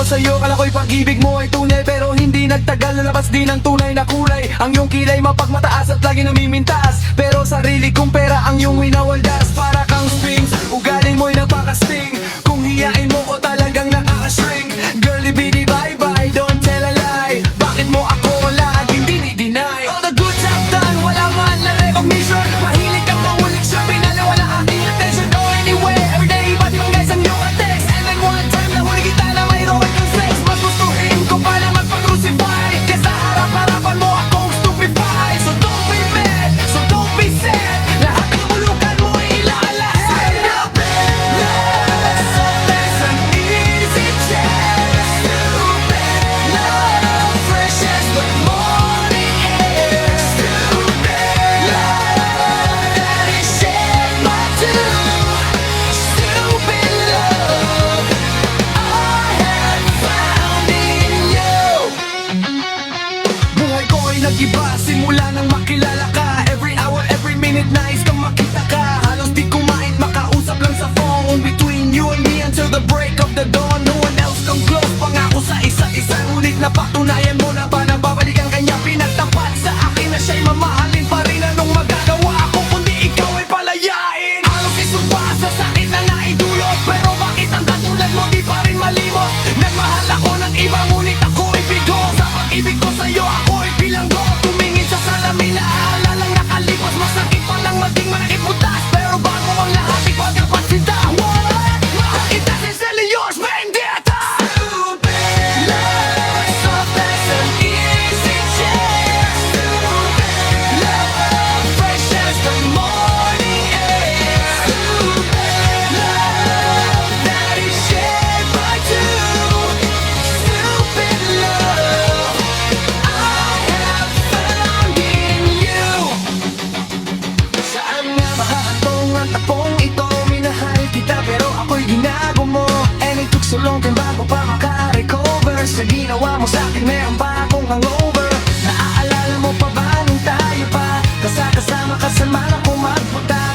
sa'yo, kala ko'y pag-ibig mo ay tunay, pero hindi nagtagal, lalabas din ang tunay na kulay. Ang iyong kilay mapagmataas at lagi namimintas, pero sarili kong pera ang iyong winawaldas. Para kang sphinx, ugaling mo'y nagpakasting. Kung hiyain mo ko talagang nakakashrink. Girlie bitty bye bye, don't tell a lie. Bakit mo ako laging dinideny? All the good I've done, wala man na recognition. Mahilig kang mahulik siya, pinalawala aking attention. Go anywhere, everyday, iba't ibang guys ang iyong text. And then one time nahuli kita na mayroon kang sex. Mas gustuhin ko pa na magpag-crucify, kesa harap-harapan mo akong stupefy. So don't be mad, so don't be sad. Lahat ng bulukan mo ay ilalahat. Stupid love, so there's an easy chance. Stupid love, fresh as the morning air. Stupid love, that is shed by two. Stupid love, I have found in you. Buhay ko ay nag-iba simula nang makilala ka. Every hour, every minute nais kang makita ka. Halos di kumain, makausap lang sa phone. Between you and me until the break of the dawn. No one else come close, pangako sa isa't isa. Ngunit napatunayan mo na ba na babalikan kanya? Pinagtapat sa akin na siya'y mamahalin pa rin. Anong magagawa ako kundi ikaw ay palayain? Halos isumpa sa sakit na naidulot, pero bakit ang katulad mo di pa rin malimot? Nagmahal ako ng iba ngunit ako ay bigo. Sa pag-ibig ko sa'yo ako ay bilanggo. Tumingin sa salamin na aalalang nakalipas. Masakit pa lang maging manakiputas, pero bago ang lahat ipagkapat sinta. What? Mahal kita sincerely yours, Vendetta. Stupid love, so there's an easy chance. Stupid love, fresh as the morning air. Stupid love, that is shed by two. Stupid love, I have found in you. Saan nga mahahantong ang tapong ito? Minahal kita pero ako'y ginago mo. And it took so long din bago pa maka-recover. Sa ginawa mo sa'kin meron pa akong hangover. Naaalala mo pa ba nung tayo pa kasama ka sa mana ko magpunta?